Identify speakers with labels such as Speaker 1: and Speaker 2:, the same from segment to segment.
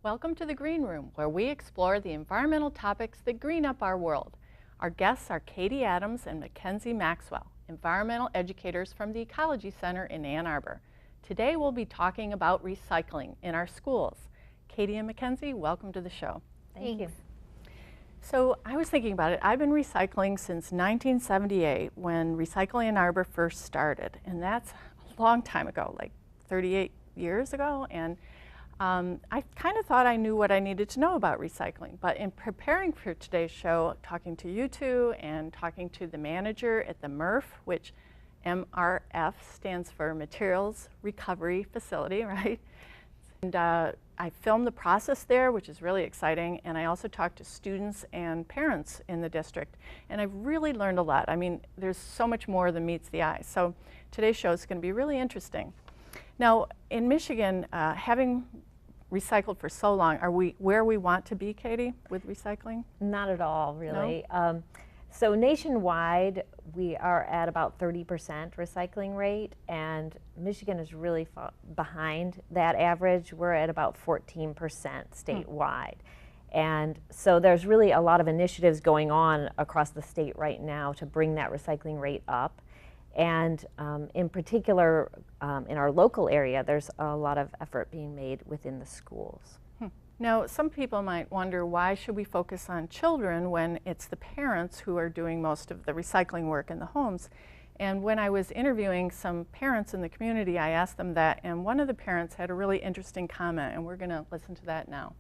Speaker 1: Welcome to the Green Room, where we explore the environmental topics that green up our world. Our guests are Katy Adams and MacKenzie Maxwell, environmental educators from the Ecology Center in Ann Arbor. Today we'll be talking about recycling in our schools. Katy and MacKenzie, welcome to the show.
Speaker 2: Thank you.
Speaker 1: So I was thinking about it. I've been recycling since 1978 when Recycling Ann Arbor first started, and that's a long time ago, like 38 years ago. And I kind of thought I knew what I needed to know about recycling, but in preparing for today's show, talking to you two and talking to the manager at the MRF, which MRF stands for Materials Recovery Facility, right? And I filmed the process there, which is really exciting, and I also talked to students and parents in the district, and I've really learned a lot. I mean, there's so much more than meets the eye, so today's show is going to be really interesting. Now, in Michigan, having recycled for so long, are we where we want to be, Katy, with recycling?
Speaker 2: Not at all, really.
Speaker 1: No?
Speaker 2: So nationwide, we are at about 30% recycling rate, and Michigan is really behind that average. We're at about 14% statewide. And so there's really a lot of initiatives going on across the state right now to bring that recycling rate up. And in particular, in our local area, there's a lot of effort being made within the schools.
Speaker 1: Now, some people might wonder, why should we focus on children when it's the parents who are doing most of the recycling work in the homes? And when I was interviewing some parents in the community, I asked them that, and one of the parents had a really interesting comment, and we're going to listen to that now.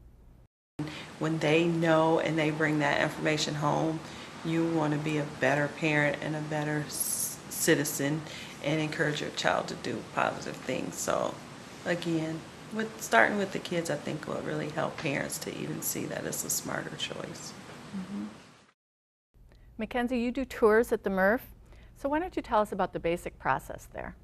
Speaker 3: When they know and they bring that information home, you want to be a better parent and a better citizen and encourage your child to do positive things. So again, starting with the kids, I think will really help parents to even see that it's a smarter choice.
Speaker 1: MacKenzie, you do tours at the MRF, so why don't you tell us about the basic process there?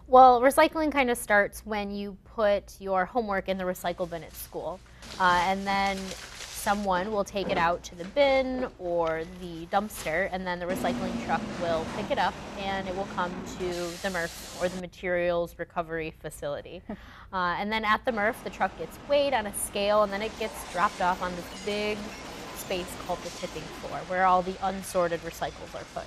Speaker 4: Well, recycling kind of starts when you put your homework in the recycle bin at school, and then someone will take it out to the bin or the dumpster, and then the recycling truck will pick it up and it will come to the MRF, or the Materials Recovery Facility. And then at the MRF, the truck gets weighed on a scale, and then it gets dropped off on this big space called the tipping floor, where all the unsorted recycles are put.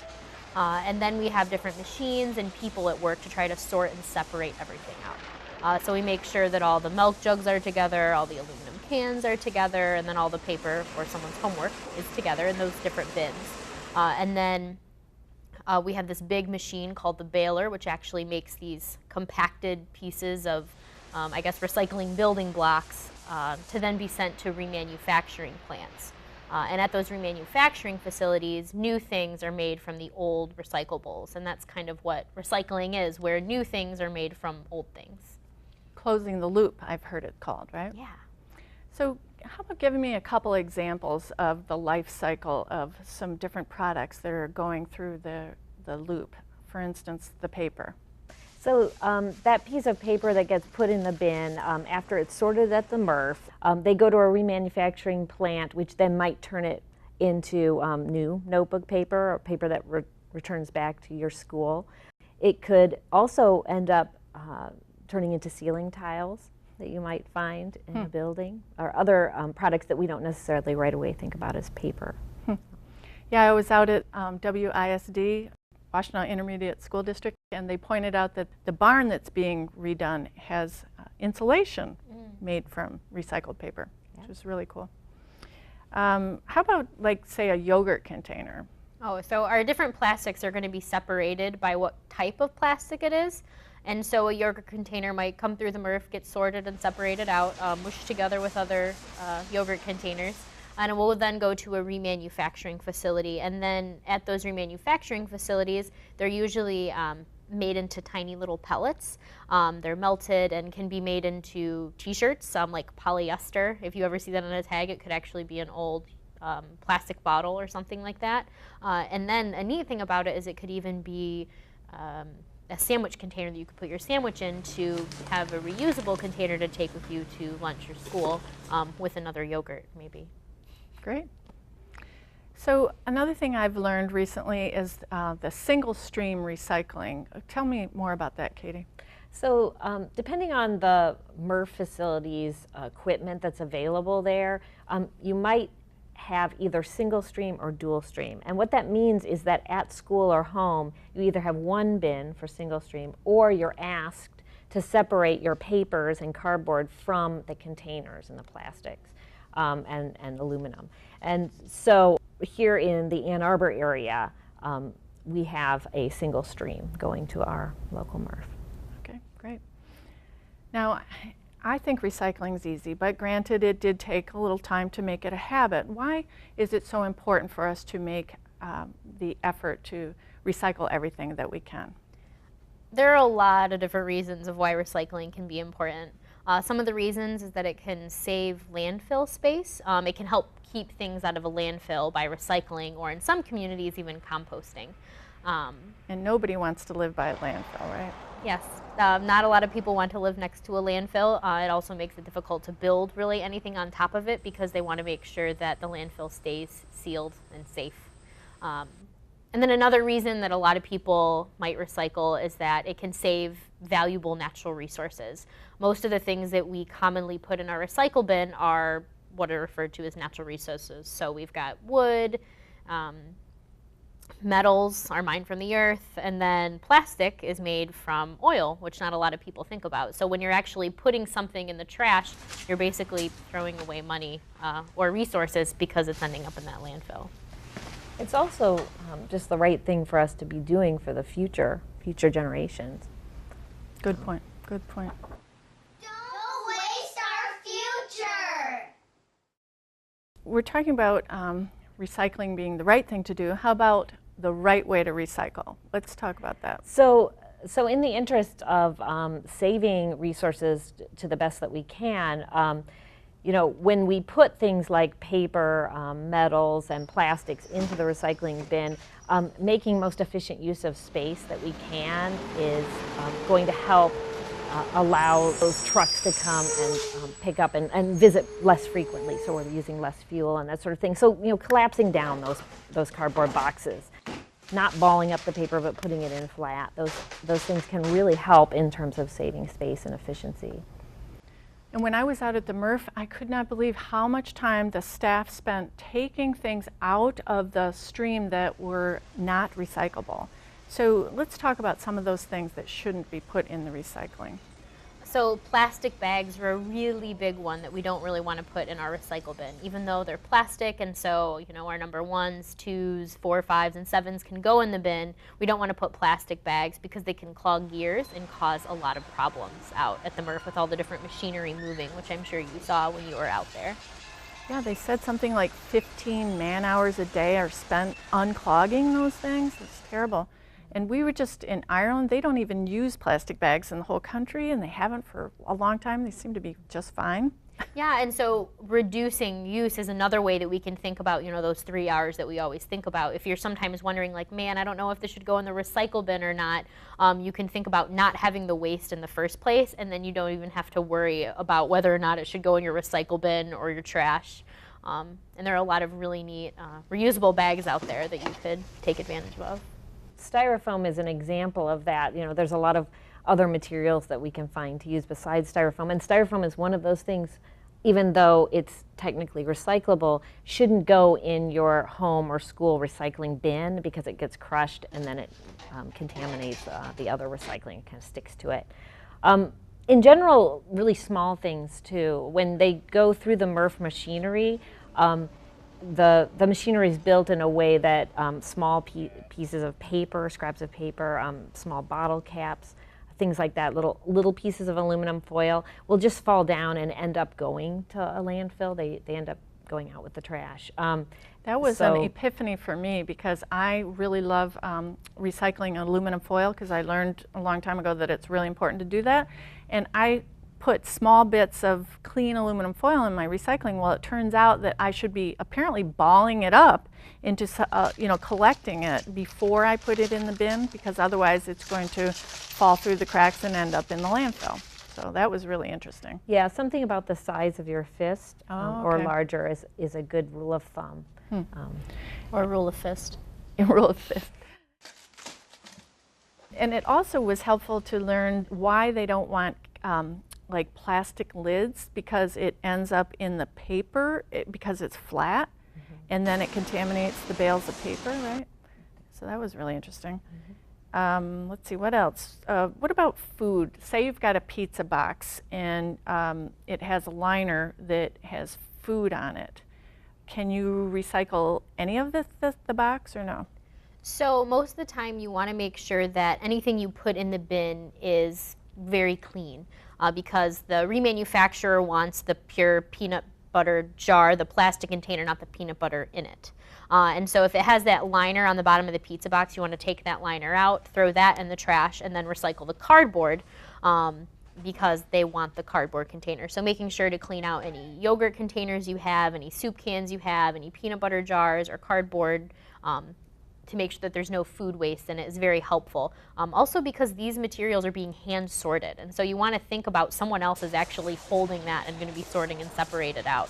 Speaker 4: And then we have different machines and people at work to try to sort and separate everything out. So we make sure that all the milk jugs are together, all the aluminum cans are together, and then all the paper for someone's homework is together in those different bins. And then we have this big machine called the baler, which actually makes these compacted pieces of, I guess, recycling building blocks to then be sent to remanufacturing plants. And at those remanufacturing facilities, new things are made from the old recyclables, and that's kind of what recycling is, where new things are made from old things.
Speaker 1: Closing the loop, I've heard it called, right?
Speaker 4: Yeah.
Speaker 1: So how about giving me a couple examples of the life cycle of some different products that are going through the loop? For instance, the paper.
Speaker 2: So that piece of paper that gets put in the bin, after it's sorted at the MRF, they go to a remanufacturing plant, which then might turn it into new notebook paper, or paper that returns back to your school. It could also end up turning into ceiling tiles that you might find in a building, or other products that we don't necessarily right away think about as paper.
Speaker 1: Yeah, I was out at WISD, Washington Intermediate School District, and they pointed out that the barn that's being redone has insulation made from recycled paper, which is really cool. How about, like, say, a yogurt container?
Speaker 4: Oh, so our different plastics are going to be separated by what type of plastic it is. And so a yogurt container might come through the MRF, get sorted and separated out, mushed together with other yogurt containers, and it will then go to a remanufacturing facility. And then at those remanufacturing facilities, they're usually made into tiny little pellets. They're melted and can be made into t-shirts, like polyester. If you ever see that on a tag, it could actually be an old plastic bottle or something like that. And then a neat thing about it is it could even be a sandwich container that you could put your sandwich in, to have a reusable container to take with you to lunch or school with another yogurt maybe.
Speaker 1: Great. So another thing I've learned recently is the single stream recycling. Tell me more about that, Katy.
Speaker 2: So depending on the MRF facility's equipment that's available there, you might have either single stream or dual stream. And what that means is that at school or home, you either have one bin for single stream or you're asked to separate your papers and cardboard from the containers and the plastics and aluminum. And so here in the Ann Arbor area, we have a single stream going to our local MRF.
Speaker 1: Okay, great. Now, I think recycling is easy, but granted it did take a little time to make it a habit. Why is it so important for us to make the effort to recycle everything that we can?
Speaker 4: There are a lot of different reasons of why recycling can be important. Some of the reasons is that it can save landfill space. It can help keep things out of a landfill by recycling, or in some communities even composting.
Speaker 1: And nobody wants to live by a landfill, right?
Speaker 4: Yes, not a lot of people want to live next to a landfill. It also makes it difficult to build really anything on top of it because they want to make sure that the landfill stays sealed and safe. And then another reason that a lot of people might recycle is that it can save valuable natural resources. Most of the things that we commonly put in our recycle bin are what are referred to as natural resources. So we've got wood, metals are mined from the earth, and then plastic is made from oil, which not a lot of people think about. So when you're actually putting something in the trash, you're basically throwing away money or resources because it's ending up in that landfill.
Speaker 2: It's also just the right thing for us to be doing for the future generations.
Speaker 1: Good point, good point.
Speaker 5: Don't waste our future!
Speaker 1: We're talking about recycling being the right thing to do. How about the right way to recycle? Let's talk about that.
Speaker 2: So in the interest of saving resources to the best that we can, you know, when we put things like paper, metals, and plastics into the recycling bin, making most efficient use of space that we can is going to help allow those trucks to come and pick up and visit less frequently, so we're using less fuel and that sort of thing. So, you know, collapsing down those cardboard boxes, not balling up the paper but putting it in flat, those things can really help in terms of saving space and efficiency.
Speaker 1: And when I was out at the MRF, I could not believe how much time the staff spent taking things out of the stream that were not recyclable. So let's talk about some of those things that shouldn't be put in the recycling.
Speaker 4: So plastic bags are a really big one that we don't really want to put in our recycle bin, even though they're plastic, and so, you know, our number 1s, 2s, 4, 5s, and 7s can go in the bin. We don't want to put plastic bags because they can clog gears and cause a lot of problems out at the MRF with all the different machinery moving, which I'm sure you saw when you were out there.
Speaker 1: Yeah, they said something like 15 man-hours a day are spent unclogging those things. It's terrible. And we were just in Ireland. They don't even use plastic bags in the whole country, and they haven't for a long time. They seem to be just fine.
Speaker 4: Yeah, and so reducing use is another way that we can think about, you know, those 3 R's that we always think about. If you're sometimes wondering, like, man, I don't know if this should go in the recycle bin or not, you can think about not having the waste in the first place, and then you don't even have to worry about whether or not it should go in your recycle bin or your trash. And there are a lot of really neat reusable bags out there that you could take advantage of.
Speaker 2: Styrofoam is an example of that. You know, there's a lot of other materials that we can find to use besides styrofoam, and styrofoam is one of those things, even though it's technically recyclable, shouldn't go in your home or school recycling bin because it gets crushed and then it contaminates the other recycling. It kind of sticks to it. In general, really small things too. When they go through the MRF machinery, the machinery is built in a way that small pieces of paper, scraps of paper, small bottle caps, things like that, little pieces of aluminum foil will just fall down and end up going to a landfill. They end up going out with the trash.
Speaker 1: That was an epiphany for me because I really love recycling aluminum foil because I learned a long time ago that it's really important to do that. And I put small bits of clean aluminum foil in my recycling. Well, it turns out that I should be apparently balling it up into, you know, collecting it before I put it in the bin because otherwise it's going to fall through the cracks and end up in the landfill. So that was really interesting.
Speaker 2: Yeah, something about the size of your fist or
Speaker 1: okay.
Speaker 2: larger is a good rule of thumb.
Speaker 4: Or rule of fist.
Speaker 1: Rule of fist. And it also was helpful to learn why they don't want like plastic lids, because it ends up in the paper because it's flat, and then it contaminates the bales of paper, right? So that was really interesting. Let's see, what else? What about food? Say you've got a pizza box and it has a liner that has food on it. Can you recycle any of the box or no?
Speaker 4: So most of the time you want to make sure that anything you put in the bin is very clean, because the remanufacturer wants the pure peanut butter jar, the plastic container, not the peanut butter in it. And so if it has that liner on the bottom of the pizza box, you want to take that liner out, throw that in the trash, and then recycle the cardboard, because they want the cardboard container. So making sure to clean out any yogurt containers you have, any soup cans you have, any peanut butter jars or cardboard, to make sure that there's no food waste in it is very helpful. Also because these materials are being hand sorted, and so you want to think about someone else is actually holding that and going to be sorting and separate it out.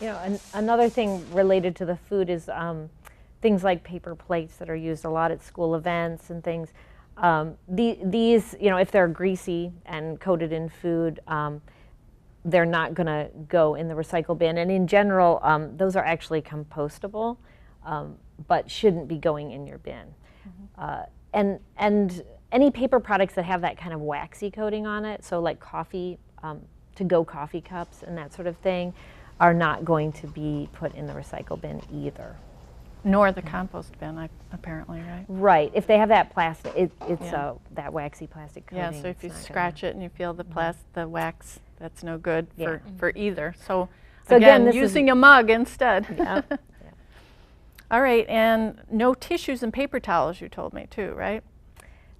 Speaker 2: You know, another thing related to the food is things like paper plates that are used a lot at school events and things. These, you know, if they're greasy and coated in food, they're not going to go in the recycle bin. And in general, those are actually compostable, but shouldn't be going in your bin. And any paper products that have that kind of waxy coating on it, so like coffee, to-go coffee cups and that sort of thing, are not going to be put in the recycle bin either.
Speaker 1: Nor the compost bin, apparently, right?
Speaker 2: Right. If they have that plastic, it's
Speaker 1: Yeah.
Speaker 2: That waxy plastic coating.
Speaker 1: Yeah, so if you
Speaker 2: it's not
Speaker 1: scratch it and you feel the the wax, that's no good
Speaker 2: Yeah.
Speaker 1: for either. So,
Speaker 2: So
Speaker 1: again,
Speaker 2: this is-
Speaker 1: using a mug instead.
Speaker 2: Yeah.
Speaker 1: All right, and no tissues and paper towels, you told me too, right?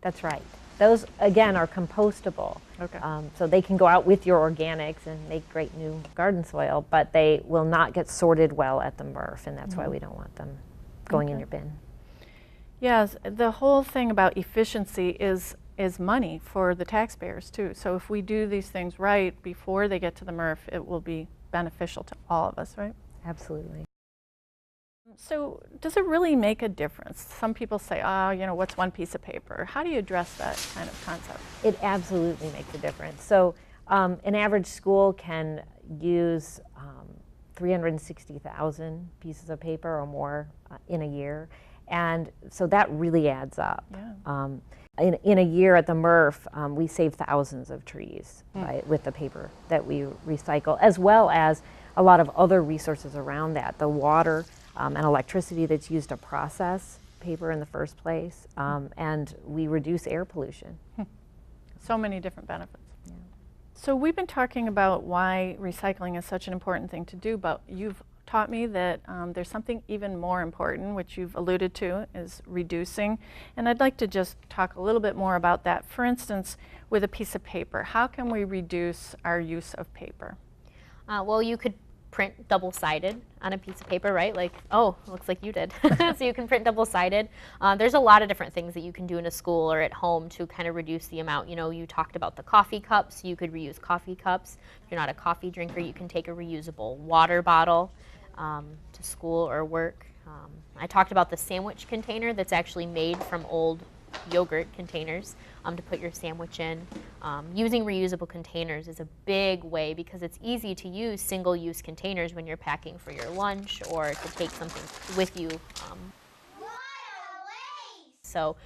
Speaker 2: That's right. Those, again, are compostable.
Speaker 1: Okay.
Speaker 2: So they can go out with your organics and make great new garden soil, but they will not get sorted well at the MRF, and that's why we don't want them going in your bin.
Speaker 1: Yes, the whole thing about efficiency is money for the taxpayers too. So if we do these things right before they get to the MRF, it will be beneficial to all of us, right?
Speaker 2: Absolutely.
Speaker 1: So does it really make a difference? Some people say, oh, you know, what's one piece of paper? How do you address that kind of concept?
Speaker 2: It absolutely makes a difference. So an average school can use 360,000 pieces of paper or more in a year. And so that really adds up.
Speaker 1: Yeah.
Speaker 2: In a year at the MRF, we save thousands of trees with the paper that we recycle, as well as a lot of other resources around that, the water and electricity that's used to process paper in the first place, and we reduce air pollution.
Speaker 1: So many different benefits. Yeah. So we've been talking about why recycling is such an important thing to do, but you've taught me that there's something even more important, which you've alluded to, is reducing. And I'd like to just talk a little bit more about that. For instance, with a piece of paper, how can we reduce our use of paper?
Speaker 4: Well, you could print double-sided on a piece of paper, right? Like, oh, looks like you did. So you can print double-sided. There's a lot of different things that you can do in a school or at home to kind of reduce the amount. You know, you talked about the coffee cups. You could reuse coffee cups. If you're not a coffee drinker, you can take a reusable water bottle to school or work. I talked about the sandwich container that's actually made from old yogurt containers to put your sandwich in. Using reusable containers is a big way because it's easy to use single-use containers when you're packing for your lunch or to take something with you.
Speaker 5: What a waste!
Speaker 4: So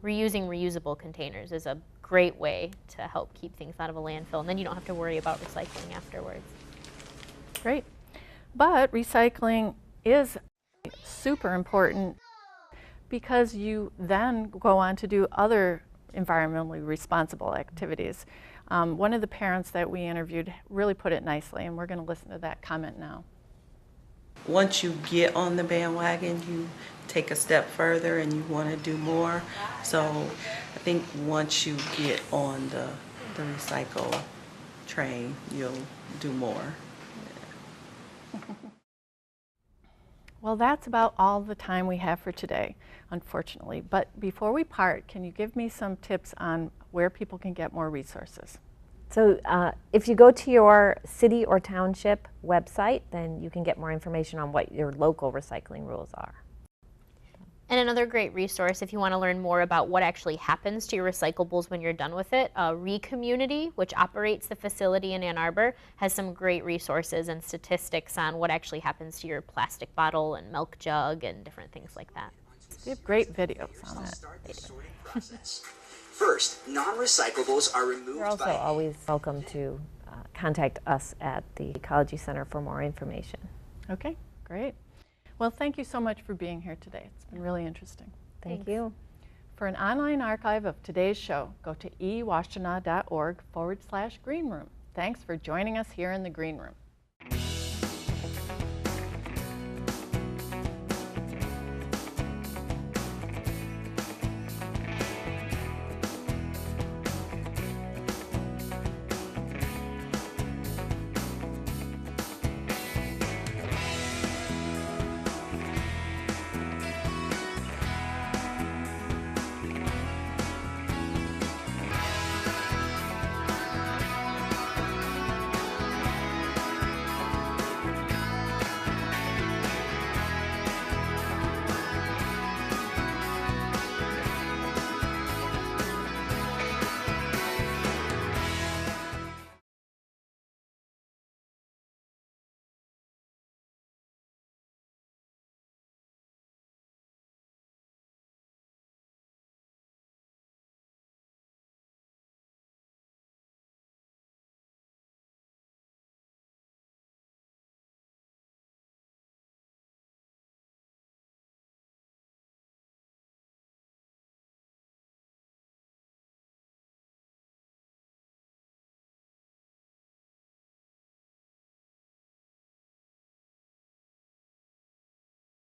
Speaker 4: reusing reusable containers is a great way to help keep things out of a landfill, and then you don't have to worry about recycling afterwards.
Speaker 1: Great. But recycling is super important because you then go on to do other environmentally responsible activities. One of the parents that we interviewed really put it nicely, and we're going to listen to that comment now.
Speaker 3: Once you get on the bandwagon, you take a step further and you want to do more. So I think once you get on the recycle train, you'll do more.
Speaker 1: Well, that's about all the time we have for today, unfortunately. But before we part, can you give me some tips on where people can get more resources?
Speaker 2: So if you go to your city or township website, then you can get more information on what your local recycling rules are.
Speaker 4: And another great resource if you want to learn more about what actually happens to your recyclables when you're done with it, ReCommunity, which operates the facility in Ann Arbor, has some great resources and statistics on what actually happens to your plastic bottle and milk jug and different things like that.
Speaker 1: We have great videos on that.
Speaker 6: First, non-recyclables are removed
Speaker 2: You're also
Speaker 6: by
Speaker 2: always welcome to contact us at the Ecology Center for more information.
Speaker 1: Okay, great. Well, thank you so much for being here today. It's been really interesting.
Speaker 2: Thank
Speaker 4: Thanks.
Speaker 2: you.
Speaker 1: For an online archive of today's show, go to ewashington.org/greenroom. Thanks for joining us here in the Green Room.